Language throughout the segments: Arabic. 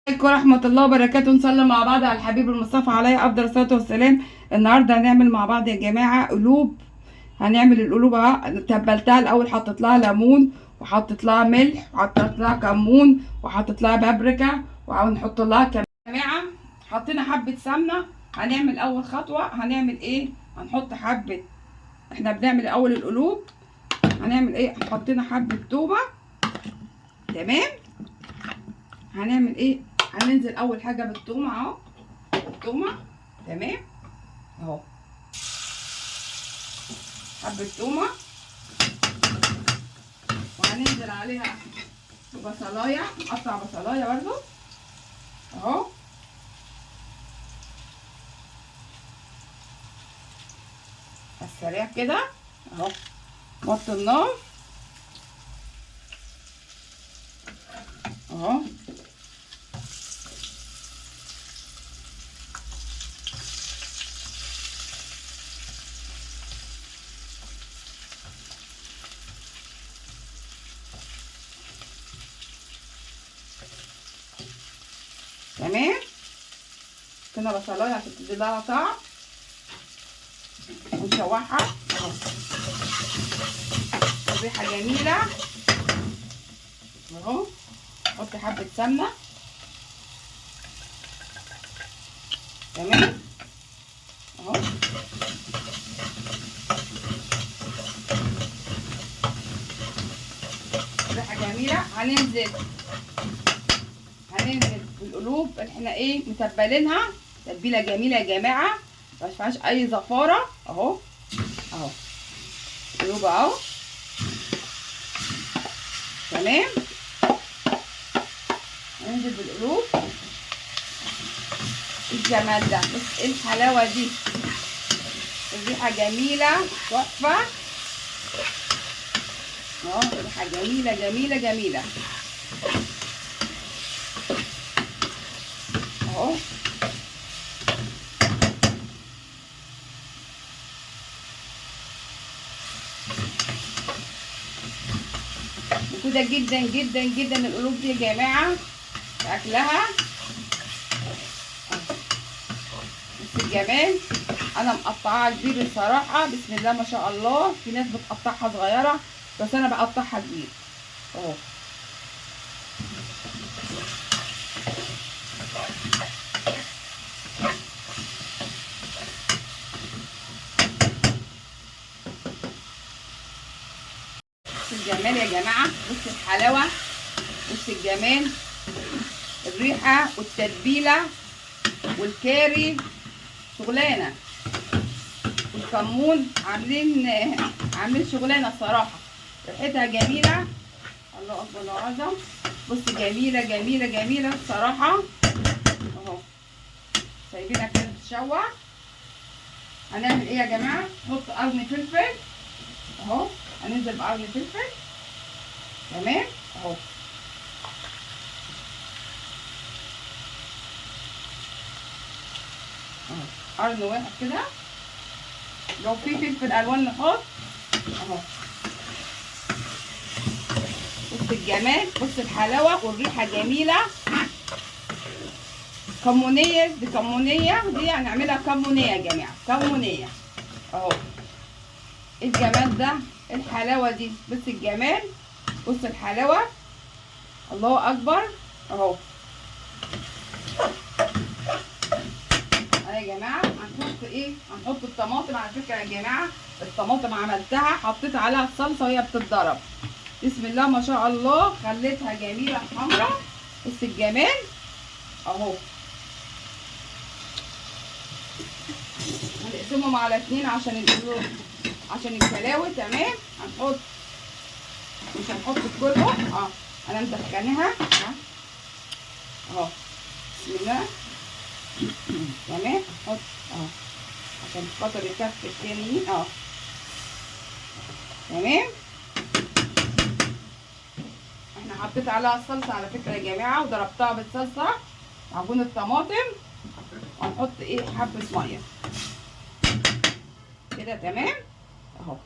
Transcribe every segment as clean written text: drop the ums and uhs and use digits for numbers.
عليكم ورحمة الله وبركاته. نصلي مع بعض على الحبيب المصطفى عليه أفضل الصلاة والسلام. النهاردة هنعمل مع بعض يا جماعة قلوب. هنعمل القلوب اهو. تبلتها الأول، حطيت لها ليمون وحطيت لها ملح وحطيت لها كمون وحطيت لها بابريكا وهنحط لها كمان يا جماعة. حطينا حبة سمنة. هنعمل أول خطوة هنعمل إيه؟ هنحط حبة. إحنا بنعمل أول القلوب. هنعمل إيه؟ حطينا حبة تومة. تمام. هنعمل إيه؟ هننزل اول حاجه بالثومه اهو. الثومه. تمام اهو. حبه ثومه. وهننزل عليها بصلايه. نقطع بصلايه برضو اهو. على السريع كده اهو. وطي النار اهو. تمام. كده بصلايه عشان تدي لها طعم. ونشوحها اهو. الريحه جميله اهو. نحط حبه سمنه. تمام اهو. ريحه جميله. هننزل بالقلوب اللي احنا ايه متبلينها تتبيله جميله يا جماعه. ما فيهاش اي زفاره اهو. اهو قلوب اهو. تمام. ننزل بالقلوب. الجمال ده، بص ايه الحلاوه دي. الريحه جميله تحفه اهو. ريحه جميله جميله جميله اهو. مفيده جدا جدا جدا القلوب دي يا جماعه في اكلها. بص الجمال. انا مقطعاها كبير الصراحه. بسم الله ما شاء الله. في ناس بتقطعها صغيره بس انا بقطعها كبير اهو. بص الجمال يا جماعه. بص الحلاوه. بص الجمال. الريحه والتتبيله والكاري شغلانه. والكمون عاملين شغلانه الصراحه. ريحتها جميله. الله اكبر الله اعظم. بص جميله جميله جميله الصراحه اهو. سايبينها كده تتشوح. هنعمل ايه يا جماعه؟ نحط قرن فلفل اهو. هننزل بقرن فلفل. تمام اهو. قرن واحد كده. لو في فلفل الوان نحط اهو. بص الجمال. بص الحلاوه والريحه جميله. كمونيه. دي كمونيه. دي هنعملها كمونيه يا جماعه. كمونيه اهو. ايه الجمال ده. الحلاوه دي. بص الجمال. بص الحلاوه. الله اكبر اهو. يا جماعه هنحط ايه؟ هنحط الطماطم. على فكره يا جماعه الطماطم عملتها حطيت عليها الصلصه وهي بتتضرب. بسم الله ما شاء الله. خليتها جميله حمراء. بص الجمال اهو. هنقسمهم على 2 عشان الكلاوي. تمام. هنحط. مش هنحط كله انا مدخناها اهو. بسم الله. تمام. نحط عشان خاطر الكف التاني تمام. احنا حطيت عليها الصلصه على فكره يا جماعه وضربتها بالصلصه معجون الطماطم. وهنحط ايه؟ حبه ميه كده. تمام اهو.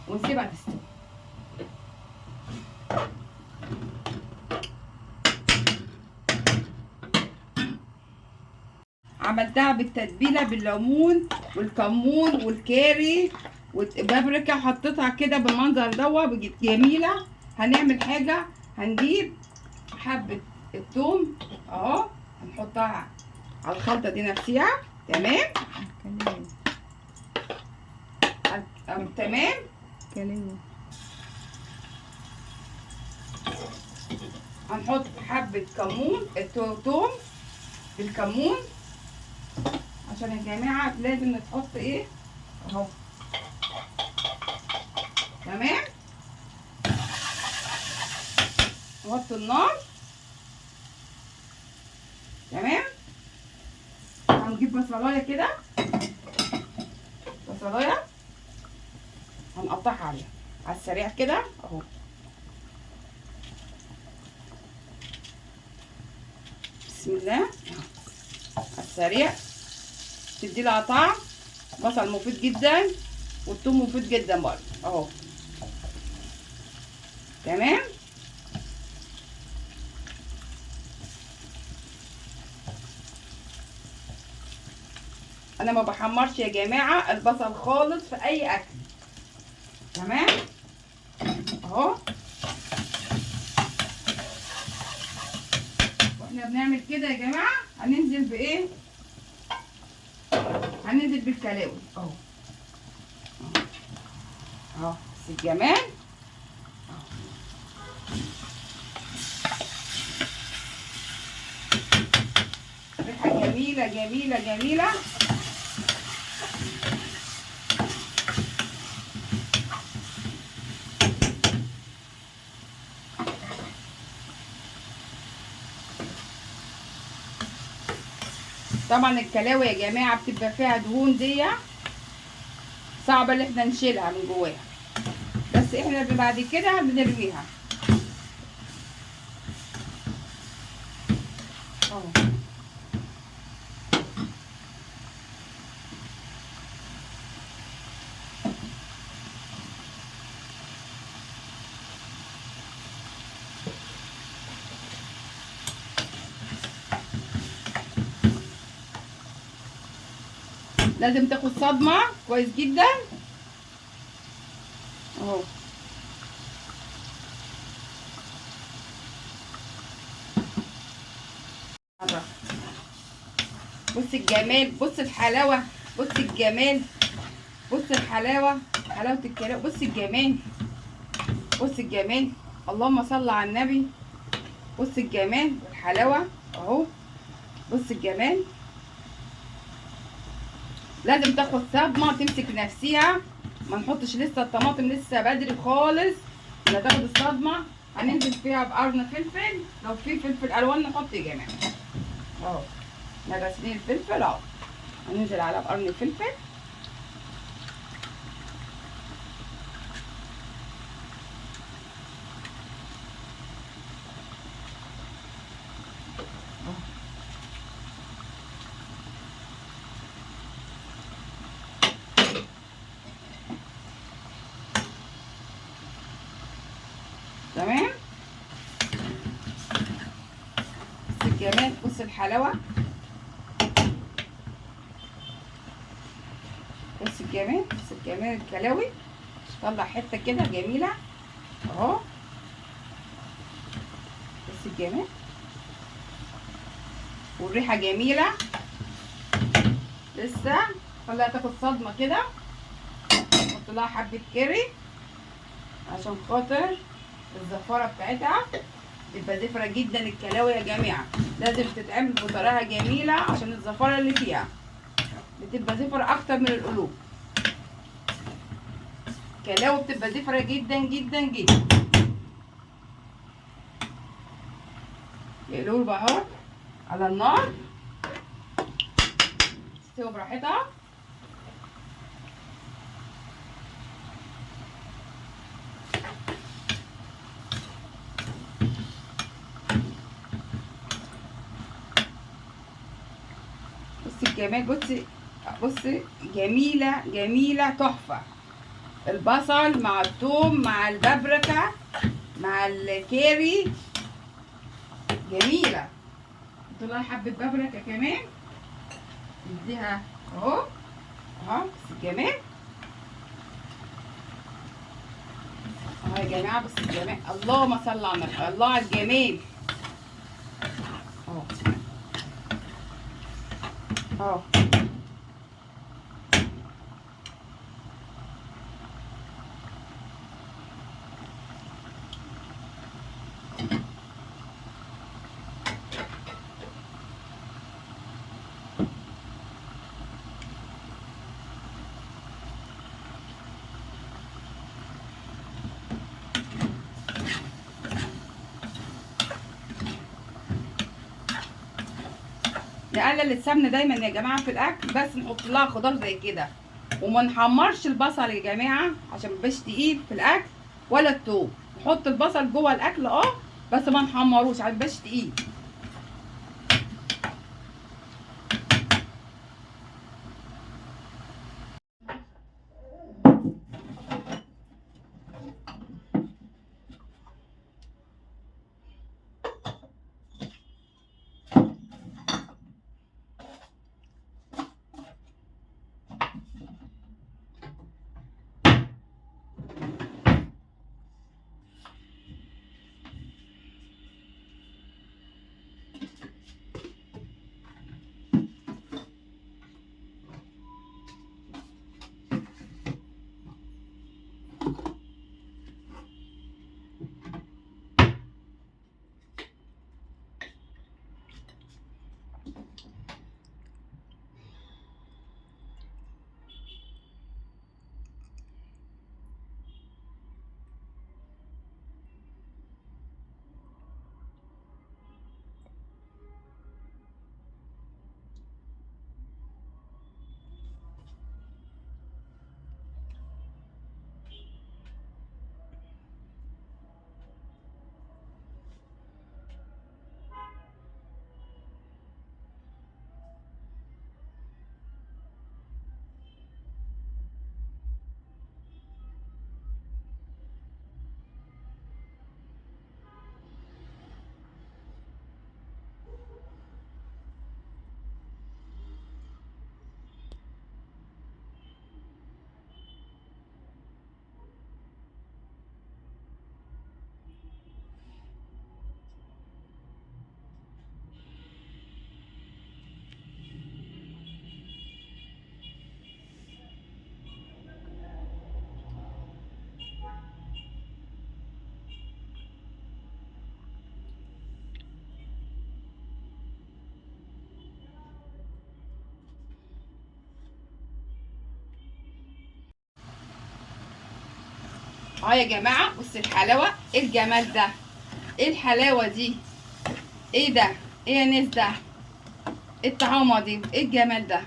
ونسيبها تستوي. عملتها بالتتبيله بالليمون والكمون والكاري والبابريكا، حطيتها كده بالمنظر دوت بقت جميله. هنعمل حاجه، هنجيب حبه الثوم اهو، هنحطها على الخلطه دي نفسها. تمام تمام. هنحط حبه كمون الثوم بالكمون، عشان يا جماعه لازم نحط ايه اهو. تمام. نوطي النار. تمام. هنجيب بصلايه كده، بصلايه هنقطعها عليها على السريع كده اهو. بسم الله. على السريع تدي لها طعم. بصل مفيد جدا والثوم مفيد جدا برضه اهو. تمام. انا ما بحمرش يا جماعه البصل خالص في اي اكل. تمام اهو. واحنا بنعمل كده يا جماعه هننزل بايه؟ هننزل بالكلاوي اهو اهو. بس الجمال ريحه جميله جميله جميله. طبعا الكلاوي يا جماعه بتبقى فيها دهون، دي صعبه ان احنا نشيلها من جواها، بس احنا بعد كده بنرميها اهو. لازم تاخد صدمه كويس جدا اهو. بص الجمال، بص الحلاوه، بص الجمال، بص الحلاوه، حلاوه الكلام. بص الجمال، بص الجمال، اللهم صل على النبي. بص الجمال والحلاوه اهو. بص الجمال. لازم تاخد صدمه تمسك نفسها، ما نحطش لسه الطماطم لسه بدري خالص، لا تاخد الصدمه. هننزل فيها بقرن فلفل، لو في فلفل الوان نحط يا جماعه اهو. احنا غاسلين الفلفل اهو، هننزل على بقرن الفلفل. تمام. بص الجمال، بص الحلاوه، بص الجمال، بص الجمال. الكلاوي طلع حته كده جميله اهو. بص الجمال والريحه جميله. لسه خليها تاخد صدمه كده. نحط لها حبه كاري عشان خاطر الزفاره بتاعتها تبقى زفره جدا. الكلاوي يا جماعه لازم تتعمل بطريقه جميله عشان الزفاره اللي فيها بتبقى زفره اكتر من القلوب. الكلاوي بتبقى زفره جدا جدا جدا. القلوب اهو على النار تستوي براحتها. بصي الجمال، بصي بصي جميله جميله تحفه. البصل مع الثوم مع البابريكا مع الكاري جميله. نحط لها حبه بابريكا كمان نديها اهو اهو. بس الجمال اهو يا جماعه، بس الجمال، اللهم صل على النبي، الله على الجمال اهو اهو. نقلل السمنه دايما يا جماعه في الاكل، بس نحط لها خضار زي كده، وما نحمرش البصل يا جماعه عشان ميبقاش تقيل في الاكل، ولا التوم. نحط البصل جوه الاكل بس ما نحمروش عشان ميبقاش تقيل. يا جماعه بص الحلاوه، ايه الجمال ده، ايه الحلاوه دي، ايه ده، ايه يا ناس ده، ايه الطعامه دي، ايه الجمال ده.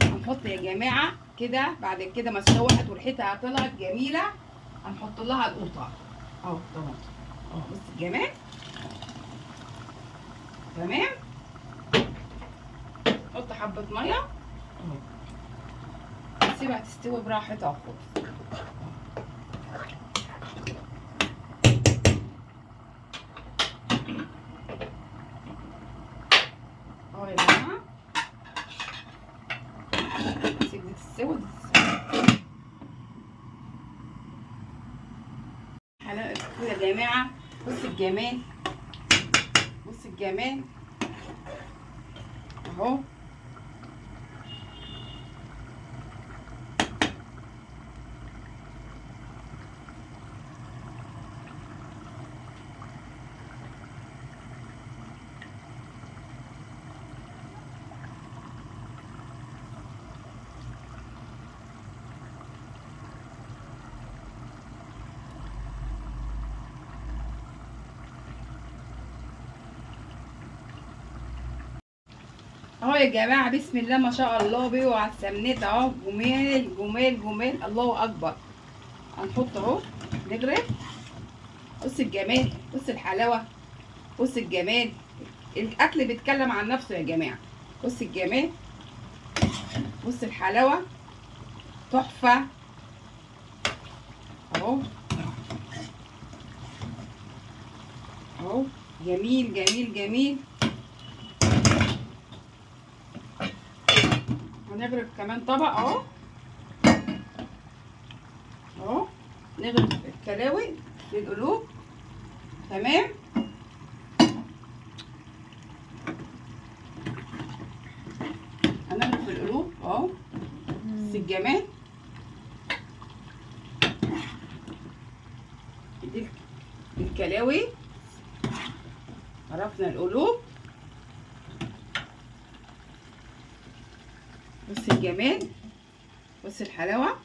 هنحط يا جماعه كده بعد كده ما اتشوحت وريحتها طلعت جميله، هنحط لها القوطه اهو طماطم اهو. بص الجمال تمام. نحط حبه ميه اهو، نسيبها تستوي براحتها خالص. اهو يا جماعه، نسيب دي تستوي حلاوه يا جماعه. بص الجمال، بص الجمال اهو. اهو يا جماعه بسم الله ما شاء الله، بيقوا على السمنه اهو، جمال جمال جمال، الله اكبر. هنحط اهو نغرف. بص الجمال، بص الحلاوه، بص الجمال، الاكل بيتكلم عن نفسه يا جماعه. بص الجمال، بص الحلاوه، تحفه اهو اهو، جميل جميل جميل. هنغرف كمان طبق اهو. اهو نغرف الكلاوي للقلوب. تمام. هنغرف القلوب اهو. بس الجمال دي الكلاوي. عرفنا القلوب. بص الجمال، بص الحلاوه.